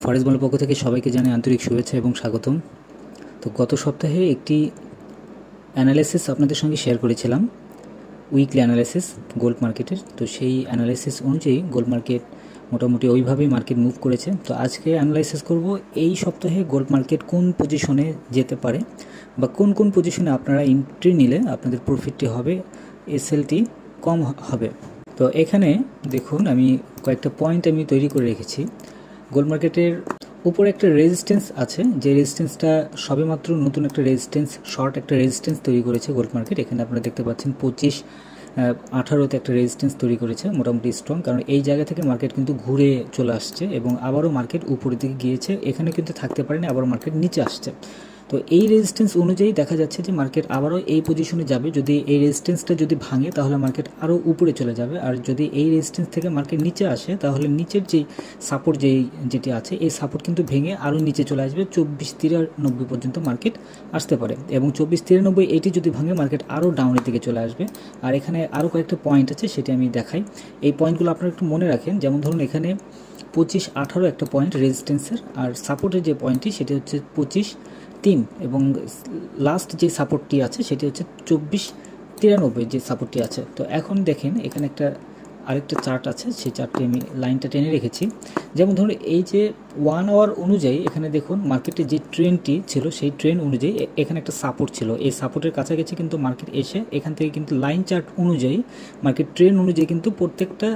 Forest বলের পক্ষ থেকে সবাইকে জানাই আন্তরিক শুভেচ্ছা এবং স্বাগতম। তো গত সপ্তাহে একটি অ্যানালাইসিস আপনাদের সঙ্গে শেয়ার করেছিলাম, উইকলি অ্যানালাইসিস গোল্ড মার্কেটের। তো সেই অ্যানালাইসিস অনুযায়ী গোল্ড মার্কেট মোটামুটি ওইভাবেই মার্কেট মুভ করেছে। তো আজকে অ্যানালাইসিস করব এই সপ্তাহে গোল্ড মার্কেট কোন পজিশনে যেতে পারে বা কোন কোন পজিশনে আপনারা এন্ট্রি নিলে আপনাদের প্রফিটটি হবে, এসএলটি কম হবে। তো এখানে দেখুন আমি কয়েকটা পয়েন্ট আমি তৈরি করে রেখেছি। গোল্ড মার্কেটের উপরে একটা রেজিস্ট্যান্স আছে, যে রেজিস্ট্যান্সটা সবেমাত্র নতুন একটা রেজিস্ট্যান্স, শর্ট একটা রেজিস্ট্যান্স তৈরি করেছে গোল্ড মার্কেট। এখানে আপনারা দেখতে পাচ্ছেন 25-18তে একটা রেজিস্ট্যান্স তৈরি করেছে, মোটামুটি স্ট্রং, কারণ এই জায়গা থেকে মার্কেট কিন্তু ঘুরে চলে আসছে এবং আবারও মার্কেট উপরের দিকে গিয়েছে। এখানে কিন্তু থাকতে পারেনি, আবার মার্কেট নিচে আসছে। তো এই রেজিস্ট্যান্স অনুযায়ী দেখা যাচ্ছে যে মার্কেট আবারও এই পজিশনে যাবে। যদি এই রেজিস্ট্যান্সটা যদি ভাঙে তাহলে মার্কেট আরও উপরে চলে যাবে, আর যদি এই রেজিস্ট্যান্স থেকে মার্কেট নিচে আসে তাহলে নিচের যেই সাপোর্ট যেটি আছে এই সাপোর্ট কিন্তু ভেঙে আরও নিচে চলে আসবে, 2493 পর্যন্ত মার্কেট আসতে পারে। এবং 2493 এটি যদি ভাঙে মার্কেট আরও ডাউনের দিকে চলে আসবে। আর এখানে আরও কয়েকটা পয়েন্ট আছে, সেটি আমি দেখাই। এই পয়েন্টগুলো আপনারা একটু মনে রাখেন। যেমন ধরুন এখানে 25-18 একটা পয়েন্ট রেজিস্ট্যান্সের, আর সাপোর্টের যে পয়েন্টটি সেটি হচ্ছে 25-3, এবং লাস্ট যে সাপোর্টটি আছে সেটি হচ্ছে 2493 যে সাপোর্টটি আছে। তো এখন দেখেন এখানে আরেকটা চার্ট আছে, সেই চার্টটি আমি লাইনটা টেনে রেখেছি। যেমন ধরুন এই যে 1 আওয়ার অনুযায়ী এখানে দেখুন মার্কেটে যে ট্রেন্ডটি ছিল সেই ট্রেন্ড অনুযায়ী এখানে একটা সাপোর্ট ছিল। এই সাপোর্টের কাছাকাছি কিন্তু মার্কেট এসে এখান থেকে কিন্তু লাইন চার্ট অনুযায়ী মার্কেট ট্রেন্ড অনুযায়ী কিন্তু প্রত্যেকটা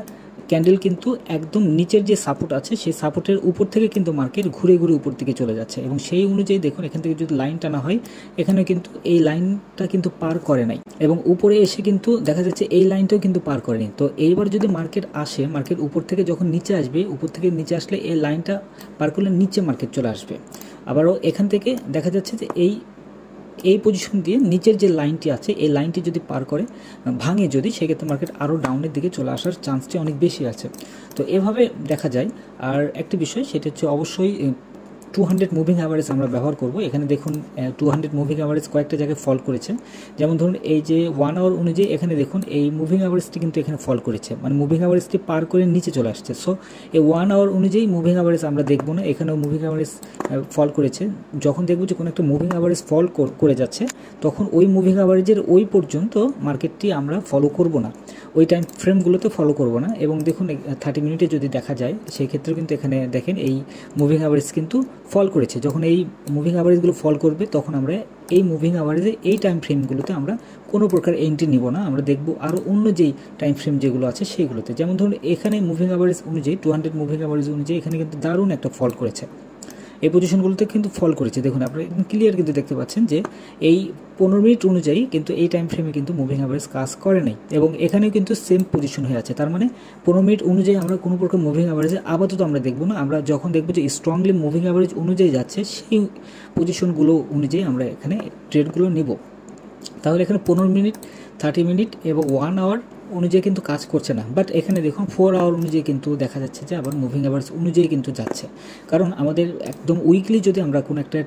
ক্যান্ডেল কিন্তু একদম নিচের যে সাপোর্ট আছে সেই সাপোর্টের উপর থেকে কিন্তু মার্কেট ঘুরে ঘুরে উপর দিকে চলে যাচ্ছে। এবং সেই অনুযায়ী দেখুন এখান থেকে যদি লাইন টানা হয়, এখানে কিন্তু এই লাইনটা কিন্তু পার করে নাই, এবং উপরে এসে কিন্তু দেখা যাচ্ছে এই লাইনটাও কিন্তু পার করেনি। তো এইবার যদি মার্কেট আসে, মার্কেট উপর থেকে যখন নিচে আসবে, উপর থেকে নিচে আসলে এই লাইনটা পার করলে নিচে মার্কেট চলে আসবে। আবারও এখান থেকে দেখা যাচ্ছে যে এই পজিশন দিয়ে নিচের যে লাইনটি আছে এই লাইনটি যদি পার করে ভাঙে যদি, সেক্ষেত্রে মার্কেট আরও ডাউনের দিকে চলে আসার চান্সটি অনেক বেশি আছে। তো এভাবে দেখা যায়। আর একটি বিষয় সেটা হচ্ছে অবশ্যই 200 মুভিং অ্যাভারেজ আমরা ব্যবহার করব। এখানে দেখুন 200 মুভিং অ্যাভারেজ কয়েকটা জায়গায় ফল করেছে। যেমন ধরুন এই যে 1 আওয়ার অনুযায়ী এখানে দেখুন এই মুভিং অ্যাভারেজটি কিন্তু এখানে ফল করেছে, মানে মুভিং অ্যাভারেজটি পার করে নিচে চলে আসছে। সো এই 1 আওয়ার অনুযায়ী মুভিং অ্যাভারেজ আমরা দেখব না, এখানেও মুভিং অ্যাভারেজ ফল করেছে। যখন দেখব যে কোনো একটা মুভিং অ্যাভারেজ ফল করে যাচ্ছে, তখন ওই মুভিং অ্যাভারেজের ওই পর্যন্ত মার্কেটটি আমরা ফলো করব না, ওই টাইম ফ্রেমগুলোতে ফলো করব না। এবং দেখুন 30 মিনিটে যদি দেখা যায় সেই ক্ষেত্রে কিন্তু এখানে দেখেন এই মুভিং অ্যাভারেজ কিন্তু ফল করেছে। যখন এই মুভিং অ্যাভারেজগুলো ফল করবে তখন আমরা এই মুভিং অ্যাভারেজে এই টাইম ফ্রেমগুলোতে আমরা কোনো প্রকার এন্ট্রি নিব না, আমরা দেখব আরও অন্য যেই টাইম ফ্রেম যেগুলো আছে সেইগুলোতে। যেমন ধরুন এখানে মুভিং অ্যাভারেজ অনুযায়ী 200 মুভিং অ্যাভারেজ অনুযায়ী এখানে কিন্তু দারুণ একটা ফল করেছে, এই পজিশনগুলোতে কিন্তু ফল করেছে। দেখুন আপনারা ক্লিয়ার কিন্তু দেখতে পাচ্ছেন যে এই 15 মিনিট অনুযায়ী কিন্তু এই টাইম ফ্রেমে কিন্তু মুভিং অ্যাভারেজ কাজ করে নাই, এবং এখানেও কিন্তু সেম পজিশন হয়ে আছে। তার মানে 15 মিনিট অনুযায়ী আমরা কোনো প্রকার মুভিং অ্যাভারেজে আপাতত আমরা দেখব না। আমরা যখন দেখব যে স্ট্রংলি মুভিং অ্যাভারেজ অনুযায়ী যাচ্ছে সেই পজিশনগুলো অনুযায়ী আমরা এখানে ট্রেডগুলো নেব। তাহলে এখানে 15 মিনিট, 30 মিনিট এবং 1 আওয়ার অনুযায়ী কিন্তু কাজ করছে না, বাট এখানে দেখুন 4 আওয়ার অনুযায়ী কিন্তু দেখা যাচ্ছে যে আবার মুভিং অ্যাভারেজ অনুযায়ী কিন্তু যাচ্ছে। কারণ আমাদের একদম উইকলি যদি আমরা কোনো একটা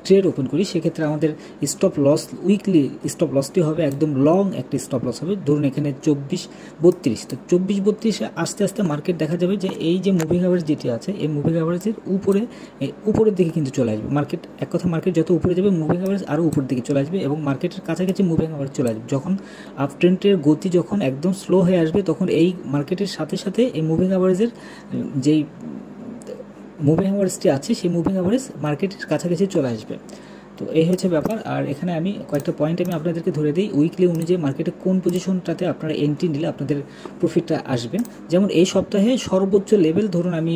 ট্রেড ওপেন করি, সেক্ষেত্রে আমাদের স্টপ লস, উইকলি স্টপ লসটি হবে একদম লং একটা স্টপ লস হবে। ধরুন এখানে 24-32, তো 24-32 আস্তে আস্তে মার্কেট দেখা যাবে যে এই যে মুভিং অ্যাভারেজ যেটি আছে এই মুভিং অ্যাভারেজের উপরের দিকে কিন্তু চলে আসবে মার্কেট। এক কথা মার্কেট যত উপরে যাবে মুভিং অ্যাভারেজ আরও উপরের দিকে চলে আসবে, এবং মার্কেটের কাছাকাছি মুভিং অ্যাভারেজ চলে আসবে। যখন আপ ট্রেন্ডের গতি যখন একদম স্লো হয়ে আসবে, তখন এই মার্কেটের সাথে সাথে এই মুভিং অ্যাভারেজের যেই মুভিং অ্যাভারেজটি আছে সেই মুভিং অ্যাভারেজ মার্কেটের কাছাকাছি চলে আসবে। তো এই হচ্ছে ব্যাপার। আর এখানে আমি কয়েকটা পয়েন্ট আমি আপনাদেরকে ধরে দিই, উইকলি অনুযায়ী মার্কেটে কোন পজিশনটাতে আপনারা এন্ট্রি নিলে আপনাদের প্রফিটটা আসবে। যেমন এই সপ্তাহে সর্বোচ্চ লেভেল ধরুন আমি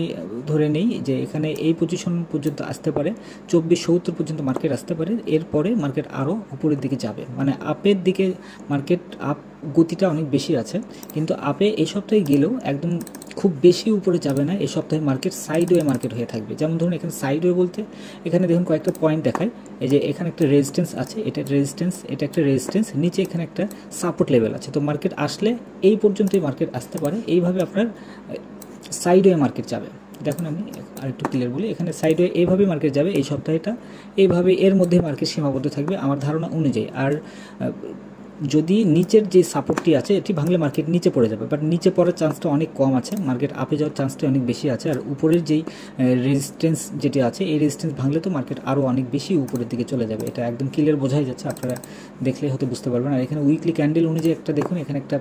ধরে নেই যে এখানে এই পজিশন পর্যন্ত আসতে পারে, 2470 পর্যন্ত মার্কেট আসতে পারে। এরপরে মার্কেট আরও উপরের দিকে যাবে, মানে আপের দিকে মার্কেট আপ গতিটা অনেক বেশি আছে, কিন্তু আপে এই সপ্তাহে গেলেও একদম খুব বেশি উপরে যাবে না। এই সপ্তাহে মার্কেট সাইডওয়ে মার্কেট হয়ে থাকবে। যেমন ধরুন এখানে সাইডওয়ে বলতে এখানে দেখুন কয়েকটা পয়েন্ট দেখায়। এই যে এখানে একটা রেজিস্ট্যান্স আছে, এটা রেজিস্ট্যান্স, এটা একটা রেজিস্ট্যান্স, নিচে এখানে একটা সাপোর্ট লেভেল আছে। তো মার্কেট আসলে এই পর্যন্তই মার্কেট আসতে পারে, এইভাবে আপনার সাইডওয়ে মার্কেট যাবে। দেখুন আমি আরেকটু ক্লিয়ার বলি, এখানে সাইডওয়ে এইভাবেই মার্কেট যাবে এই সপ্তাহটা, এইভাবে এর মধ্যে মার্কেট সীমাবদ্ধ থাকবে আমার ধারণা অনুযায়ী। আর যদি নিচের যে সাপোর্টটি আছে এটি ভাঙলে মার্কেট নিচে পড়ে যাবে, বাট নিচে পড়ার চান্সটা অনেক কম আছে, মার্কেট আপে যাওয়ার চান্সটা অনেক বেশি আছে। আর উপরের যেই রেজিস্ট্যান্স যেটি আছে এই রেজিস্ট্যান্স ভাঙলে তো মার্কেট আরও অনেক বেশি উপরের দিকে চলে যাবে, এটা একদম ক্লিয়ার বোঝাই যাচ্ছে, আপনারা দেখলে হয়তো বুঝতে পারবেন। আর এখানে উইকলি ক্যান্ডেল অনুযায়ী একটা দেখুন, এখানে একটা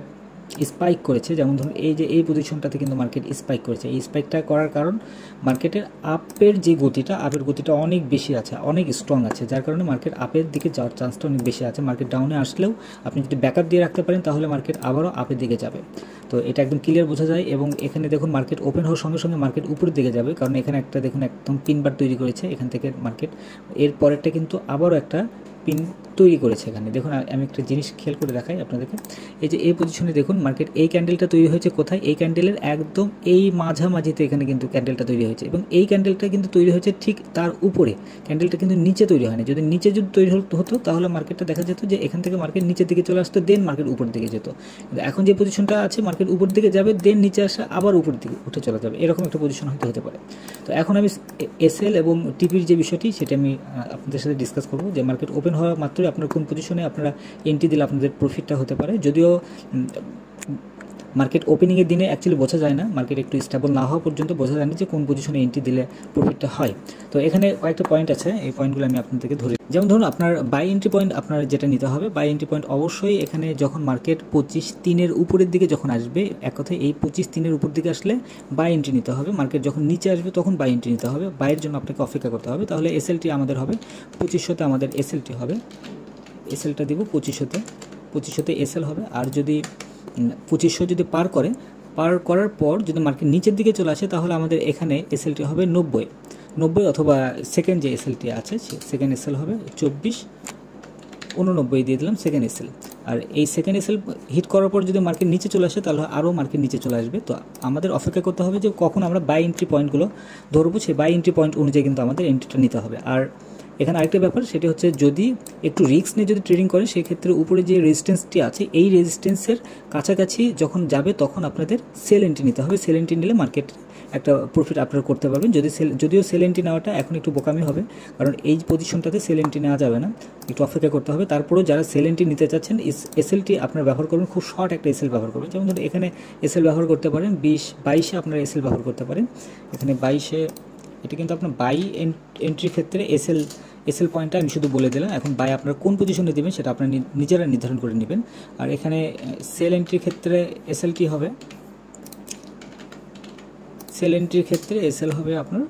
স্পাইক করেছে, যেমন ধরুন এই যে এই পজিশনটাতে কিন্তু মার্কেট স্পাইক করেছে। এই স্পাইকটা করার কারণ মার্কেটের আপের যে গতিটা, আপের গতিটা অনেক বেশি আছে, অনেক স্ট্রং আছে, যার কারণে মার্কেট আপের দিকে যাওয়ার চান্সটা অনেক বেশি আছে। মার্কেট ডাউনে আসলেও আপনি যদি ব্যাকআপ দিয়ে রাখতে পারেন তাহলে মার্কেট আবারও আপের দিকে যাবে, তো এটা একদম ক্লিয়ার বোঝা যায়। এবং এখানে দেখুন মার্কেট ওপেন হওয়ার সঙ্গে সঙ্গে মার্কেট উপরের দিকে যাবে, কারণ এখানে একটা দেখুন একদম পিনবার তৈরি করেছে এখান থেকে মার্কেট, এর পরেরটা কিন্তু আবারও একটা পিন তৈরি করেছে এখানে। দেখুন আমি একটা জিনিস খেয়াল করে দেখাই আপনাদেরকে, এই যে এই পজিশনে দেখুন মার্কেট এই ক্যান্ডেলটা তৈরি হয়েছে কোথায়, এই ক্যান্ডেলের একদম এই মাঝামাঝিতে এখানে কিন্তু ক্যান্ডেলটা তৈরি হয়েছে, এবং এই ক্যান্ডেলটা কিন্তু তৈরি হয়েছে ঠিক তার উপরে, ক্যান্ডেলটা কিন্তু নিচে তৈরি হয়নি। যদি নিচে যদি তৈরি হতো তাহলে মার্কেটটা দেখা যেত যে এখান থেকে মার্কেট নিচের দিকে চলে আসতো, দেন মার্কেট উপর দিকে যেত। কিন্তু এখন যে পজিশনটা আছে মার্কেট উপর দিকে যাবে, দেন নিচে আসা আবার উপর দিকে উঠে চলে যাবে, এরকম একটা পজিশন হতে পারে। তো এখন আমি এসএল এবং টিপির যে বিষয়টি সেটা আমি আপনাদের সাথে ডিসকাস করবো, যে মার্কেট ওপেন হওয়া মাত্রই আপনার কোন পজিশনে আপনারা এন্ট্রি দিলে আপনাদের প্রফিটটা হতে পারে। যদিও মার্কেট ওপেনিংয়ের দিনে অ্যাকচুয়ালি বোঝা যায় না, মার্কেট একটু স্টেবল না হওয়া পর্যন্ত বোঝা যায় না যে কোন পজিশনে এন্ট্রি দিলে প্রফিটটা হয়। তো এখানে কয়েকটা পয়েন্ট আছে, এই পয়েন্টগুলো আমি আপনাদেরকে ধরে, যেমন ধরুন আপনার বাই এন্ট্রি পয়েন্ট আপনার যেটা নিতে হবে, বাই এন্ট্রি পয়েন্ট অবশ্যই এখানে যখন মার্কেট 25-3 উপরের দিকে যখন আসবে, এক কথায় এই 25-3 উপর দিকে আসলে বাই এন্ট্রি নিতে হবে। মার্কেট যখন নিচে আসবে তখন বাই এন্ট্রি নিতে হবে, বাইয়ের জন্য আপনাকে অপেক্ষা করতে হবে। তাহলে এসএলটি আমাদের হবে 2500-তে, আমাদের এসএলটি হবে, এসএলটা দিব 2500-তে এসএল হবে। আর যদি 2500 যদি পার করার পর যদি মার্কেট নিচের দিকে চলে আসে তাহলে আমাদের এখানে এসএলটি হবে 90 অথবা সেকেন্ড যে এসএলটি আছে সেকেন্ড এসএল হবে 24-89 দিয়ে দিলাম সেকেন্ড এসএল। আর এই সেকেন্ড এসএল হিট করার পর যদি মার্কেট নিচে চলে আসে তাহলে আরও মার্কেট নিচে চলে আসবে। তো আমাদের অপেক্ষা করতে হবে যে কখন আমরা বাই এন্ট্রি পয়েন্টগুলো ধরবো, সেই বাই এন্ট্রি পয়েন্ট অনুযায়ী কিন্তু আমাদের এন্ট্রিটা নিতে হবে। আর এখানে আরেকটা ব্যাপার, সেটা হচ্ছে যদি একটু রিস্ক নিয়ে যদি ট্রেডিং করে সেক্ষেত্রে উপরে যে রেজিস্ট্যান্সটি আছে এই রেজিস্ট্যান্সের কাছাকাছি যখন যাবে তখন আপনাদের সেল এন্ট্রি নিতে হবে। সেল এন্ট্রি নিলে মার্কেট একটা প্রফিট আপনারা করতে পারবেন। যদিও সেল এন্ট্রি নেওয়াটা এখন একটু বোকামি হবে, কারণ এই পজিশনটাতে সেল এন্ট্রি নেওয়া যাবে না, একটু অপেক্ষা করতে হবে। তারপরেও যারা সেল এন্ট্রি নিতে চাচ্ছেন এসএলটি আপনারা ব্যবহার করবেন, খুব শর্ট একটা এসএল ব্যবহার করবেন। যেমন ধরুন এখানে এসএল ব্যবহার করতে পারেন 22 আপনারা এসএল ব্যবহার করতে পারেন। এখানে 22 এটা কিন্তু আপনার বাই এন্ট্রির ক্ষেত্রে এসএল পয়েন্টটা আমি শুধু বলে দিলাম। এখন বাই আপনারা কোন পজিশনে দেবেন সেটা আপনারা নিজেরা নির্ধারণ করে নেবেন। আর এখানে সেল এন্ট্রির ক্ষেত্রে এসএলটি হবে, সেল এন্ট্রির ক্ষেত্রে এসএল হবে আপনার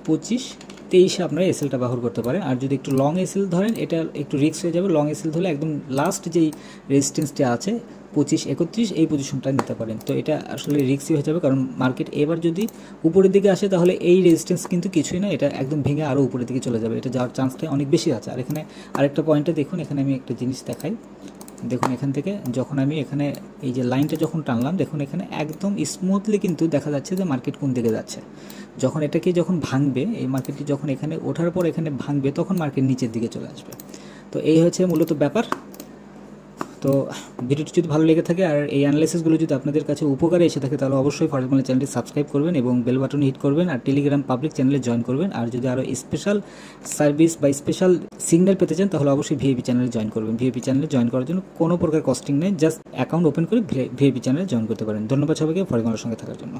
25-23 আপনারা এসএলটা ব্যবহার করতে পারেন। আর যদি একটু লং এসএল ধরেন এটা একটু রিস্ক হয়ে যাবে, লং এসএল ধরলে একদম লাস্ট যেই রেজিস্ট্যান্সটা আছে 25-31 এই পজিশনটা নিতে পারেন। তো এটা আসলে রিস্কই হয়ে যাবে, কারণ মার্কেট এবার যদি উপরের দিকে আসে তাহলে এই রেজিস্ট্যান্স কিন্তু কিছুই না, এটা একদম ভেঙে আরও উপরের দিকে চলে যাবে, এটা যাওয়ার চান্সটা অনেক বেশি আছে। আর এখানে আরেকটা পয়েন্টে দেখুন, এখানে আমি একটা জিনিস দেখাই, দেখুন এখান থেকে যখন আমি এখানে এই যে লাইনটা যখন টানলাম দেখুন এখানে একদম স্মুথলি কিন্তু দেখা যাচ্ছে যে মার্কেট কোন দিকে যাচ্ছে। যখন এটাকে যখন ভাঙবে, এই মার্কেটটি যখন এখানে ওঠার পর এখানে ভাঙবে তখন মার্কেট নিচের দিকে চলে আসবে। তো এই হচ্ছে মূলত ব্যাপার। তো ভিডিওটি যদি ভালো লেগে থাকে আর এই অ্যানালাইসিসগুলো যদি আপনাদের কাছে উপকারে এসে থাকে তাহলে অবশ্যই ফরেক্স বাংলা চ্যানেলটি সাবস্ক্রাইব করবেন এবং বেল বাটন হিট করবেন, আর টেলিগ্রাম পাবলিক চ্যানেলে জয়েন করবেন। আর যদি আরও স্পেশাল সার্ভিস বা স্পেশাল সিগন্যাল পেতে চান তাহলে অবশ্যই ভিআইপি চ্যানেলে জয়েন করবেন। ভিআইপি চ্যানেলে জয়েন করার জন্য কোনো প্রকার কস্টিং নেই, জাস্ট অ্যাকাউন্ট ওপেন করে ভিআইপি চ্যানেলে জয়েন করতে পারেন। ধন্যবাদ সবাইকে ফরেক্স বাংলার সঙ্গে থাকার জন্য।